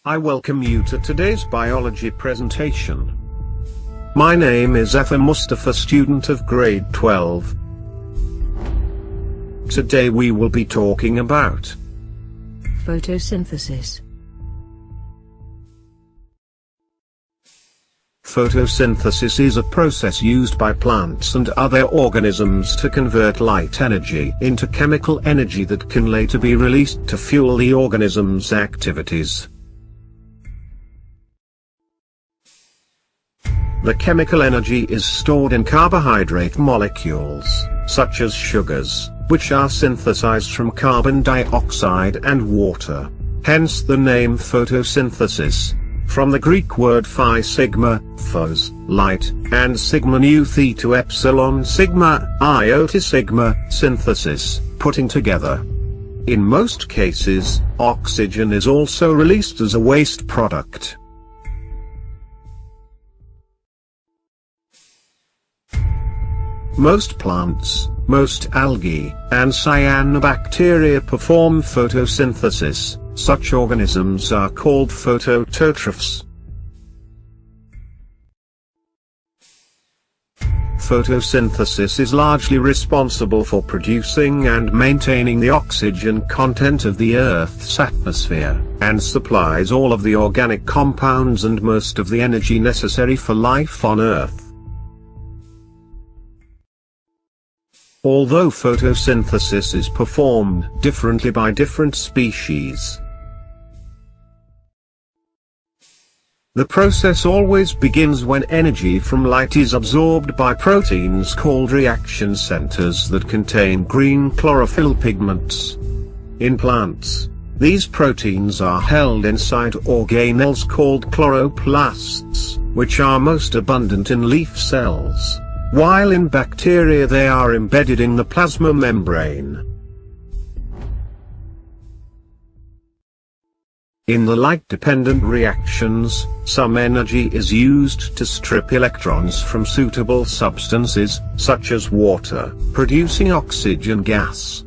I welcome you to today's biology presentation. My name is Efa Mustafa, student of grade 12. Today we will be talking about photosynthesis. Photosynthesis is a process used by plants and other organisms to convert light energy into chemical energy that can later be released to fuel the organism's activities. The chemical energy is stored in carbohydrate molecules, such as sugars, which are synthesized from carbon dioxide and water. Hence the name photosynthesis, from the Greek word phi sigma, phos, light, and sigma nu theta epsilon sigma, iota sigma, synthesis, putting together. In most cases, oxygen is also released as a waste product. Most plants, most algae, and cyanobacteria perform photosynthesis. Such organisms are called phototrophs. Photosynthesis is largely responsible for producing and maintaining the oxygen content of the Earth's atmosphere, and supplies all of the organic compounds and most of the energy necessary for life on Earth. Although photosynthesis is performed differently by different species, the process always begins when energy from light is absorbed by proteins called reaction centers that contain green chlorophyll pigments. In plants, these proteins are held inside organelles called chloroplasts, which are most abundant in leaf cells, while in bacteria they are embedded in the plasma membrane. In the light-dependent reactions, some energy is used to strip electrons from suitable substances, such as water, producing oxygen gas.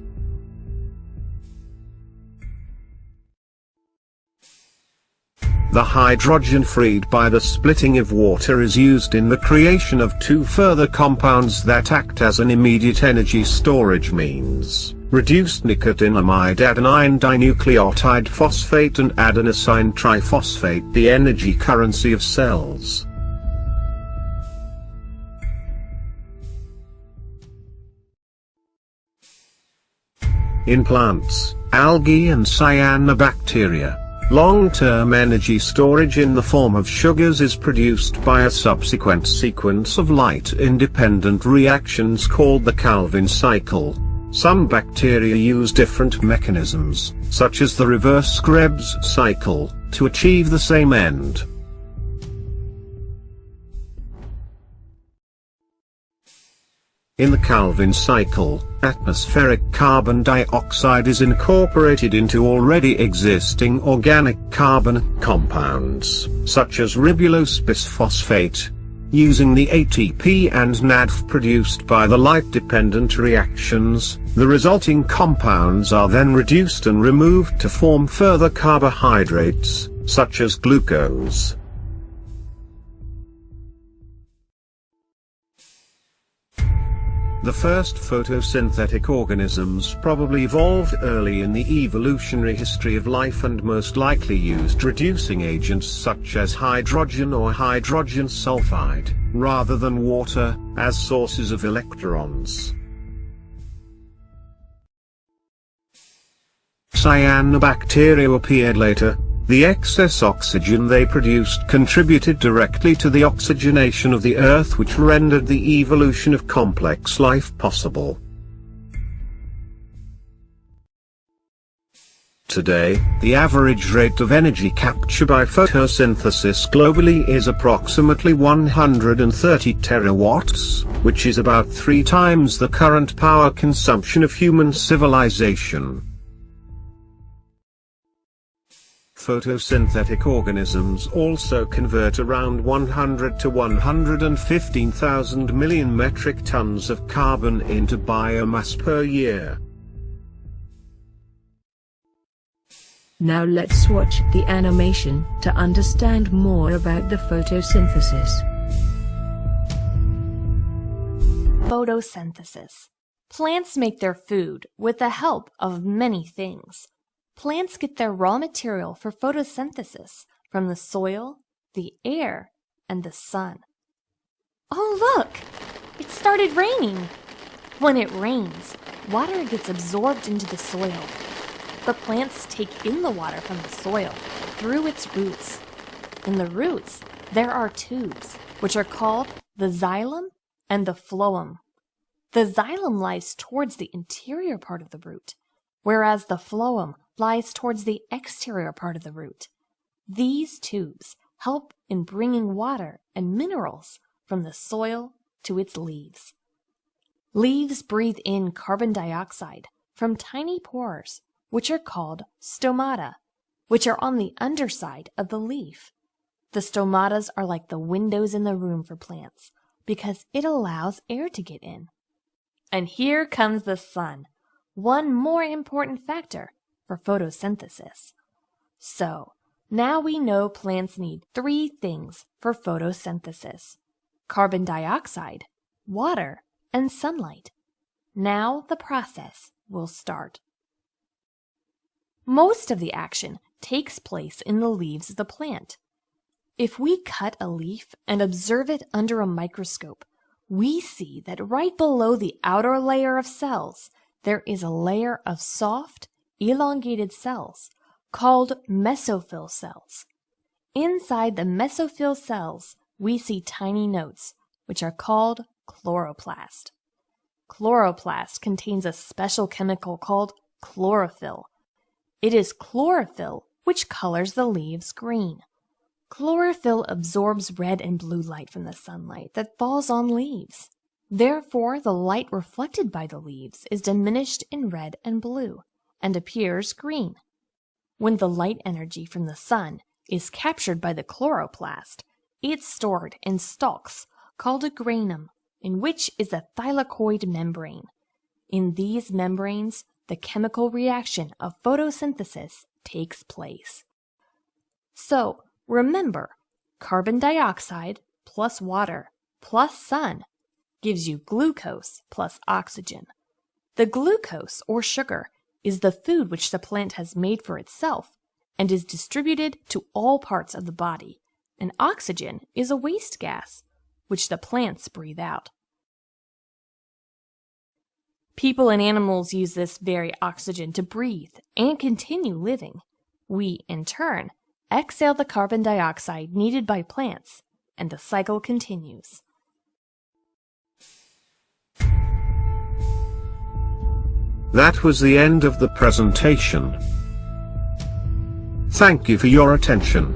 The hydrogen freed by the splitting of water is used in the creation of two further compounds that act as an immediate energy storage means: reduced nicotinamide adenine dinucleotide phosphate and adenosine triphosphate, the energy currency of cells. In plants, algae and cyanobacteria, long-term energy storage in the form of sugars is produced by a subsequent sequence of light-independent reactions called the Calvin cycle. Some bacteria use different mechanisms, such as the reverse Krebs cycle, to achieve the same end. In the Calvin cycle, atmospheric carbon dioxide is incorporated into already existing organic carbon compounds, such as ribulose bisphosphate. Using the ATP and NADP produced by the light-dependent reactions, the resulting compounds are then reduced and removed to form further carbohydrates, such as glucose. The first photosynthetic organisms probably evolved early in the evolutionary history of life and most likely used reducing agents such as hydrogen or hydrogen sulfide, rather than water, as sources of electrons. Cyanobacteria appeared later. The excess oxygen they produced contributed directly to the oxygenation of the Earth, which rendered the evolution of complex life possible. Today, the average rate of energy capture by photosynthesis globally is approximately 130 terawatts, which is about 3 times the current power consumption of human civilization. Photosynthetic organisms also convert around 100 to 115,000 million metric tons of carbon into biomass per year. Now let's watch the animation to understand more about the photosynthesis. Photosynthesis. Plants make their food with the help of many things. Plants get their raw material for photosynthesis from the soil, the air, and the sun. Oh, look! It started raining! When it rains, water gets absorbed into the soil. The plants take in the water from the soil through its roots. In the roots, there are tubes, which are called the xylem and the phloem. The xylem lies towards the interior part of the root, whereas the phloem lies towards the exterior part of the root. These tubes help in bringing water and minerals from the soil to its leaves. Leaves breathe in carbon dioxide from tiny pores, which are called stomata, which are on the underside of the leaf. The stomatas are like the windows in the room for plants because it allows air to get in. And here comes the sun, one more important factor for photosynthesis. So, now we know plants need 3 things for photosynthesis: carbon dioxide, water, and sunlight. Now the process will start. Most of the action takes place in the leaves of the plant. If we cut a leaf and observe it under a microscope, we see that right below the outer layer of cells, there is a layer of soft, elongated cells called mesophyll cells. Inside the mesophyll cells, we see tiny nodes, which are called chloroplast. Chloroplast contains a special chemical called chlorophyll. It is chlorophyll which colors the leaves green. Chlorophyll absorbs red and blue light from the sunlight that falls on leaves. Therefore, the light reflected by the leaves is diminished in red and blue and appears green. When the light energy from the sun is captured by the chloroplast, it's stored in stalks called a granum, in which is a thylakoid membrane. In these membranes, the chemical reaction of photosynthesis takes place. So, remember, carbon dioxide plus water plus sun gives you glucose plus oxygen. The glucose, or sugar, is the food which the plant has made for itself and is distributed to all parts of the body, and oxygen is a waste gas, which the plants breathe out. People and animals use this very oxygen to breathe and continue living. We, in turn, exhale the carbon dioxide needed by plants, and the cycle continues. That was the end of the presentation. Thank you for your attention.